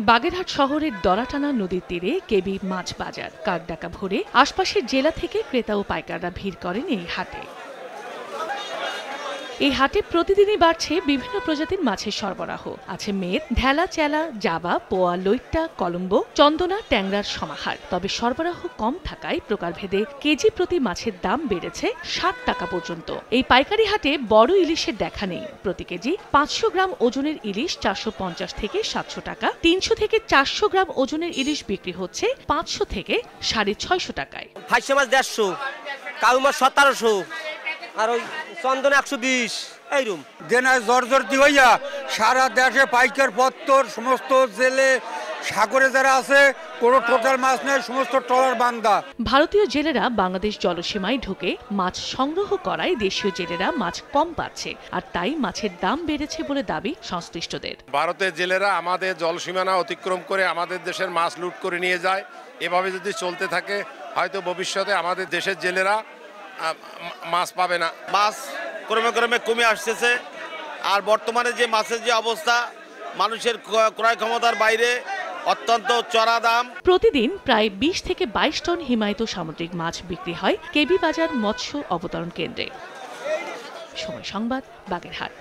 বাগেরহাট শহরের দরাটানা নদীর তীরে কেবি মাছ বাজার কাকডাকা ভরে আশপাশের জেলা থেকে ক্রেতা ও পাইকাররা ভিড় করেন এই হাটে। এই হাটে প্রতিদিনই বাড়ছে বিভিন্ন প্রজাতির মাছের সরবরাহ। আছে মেদ, ঢেলা, চেলা, জাবা, পোয়া, লইট্টা, কলম্বো, চন্দনা, ট্যাংরার সমাহার। তবে সরবরাহ কম থাকায় প্রকারভেদে কেজি প্রতি মাছের দাম বেড়েছে ৬০ টাকা পর্যন্ত। এই পাইকারি হাটে বড় ইলিশের দেখা নেই। প্রতি কেজি ৫০০ গ্রাম ওজনের ইলিশ ৪৫০ থেকে ৭০০ টাকা, ৩০০ থেকে ৪০০ গ্রাম ওজনের ইলিশ বিক্রি হচ্ছে ৫০০ থেকে ৬৫০ টাকায়। হাঁসের মাছ ১৫০, কাউ মাছ ১৭০০, আর ওই চন্দন ১২০ এইরকম। দেনায় জর্জরিত হইয়া সারা দেশে পাইকার পত্তর সমস্ত জেলে সাগরে যারা আছে কোনো টোটাল মাছ নেই, সমস্ত ট্রলার বান্দা। ভারতীয় জেলেরা বাংলাদেশ জলসীমায় ঢুকে মাছ সংগ্রহ করায় দেশীয় জেলেরা মাছ কম পাচ্ছে, আর তাই মাছের দাম বেড়েছে বলে দাবি সংশ্লিষ্টদের। ভারতের জেলেরা আমাদের জলসীমানা অতিক্রম করে আমাদের দেশের মাছ লুট করে নিয়ে যায়। এভাবে যদি চলতে থাকে হয়তো ভবিষ্যতে আমাদের দেশের জেলেরা মাছ পাবে না। মাছ ক্রমে ক্রমে কমে আসতেছে, আর বর্তমানে যে মাছের যে অবস্থা, মানুষের ক্রয় ক্ষমতার বাইরে অত্যন্ত চড়া দাম। প্রতিদিন প্রায় ২০ থেকে ২২ টন হিমায়িত সামুদ্রিক মাছ বিক্রি হয় কেবি বাজার মৎস্য অবতরণ কেন্দ্রে। সময় সংবাদ, বাগেরহাট।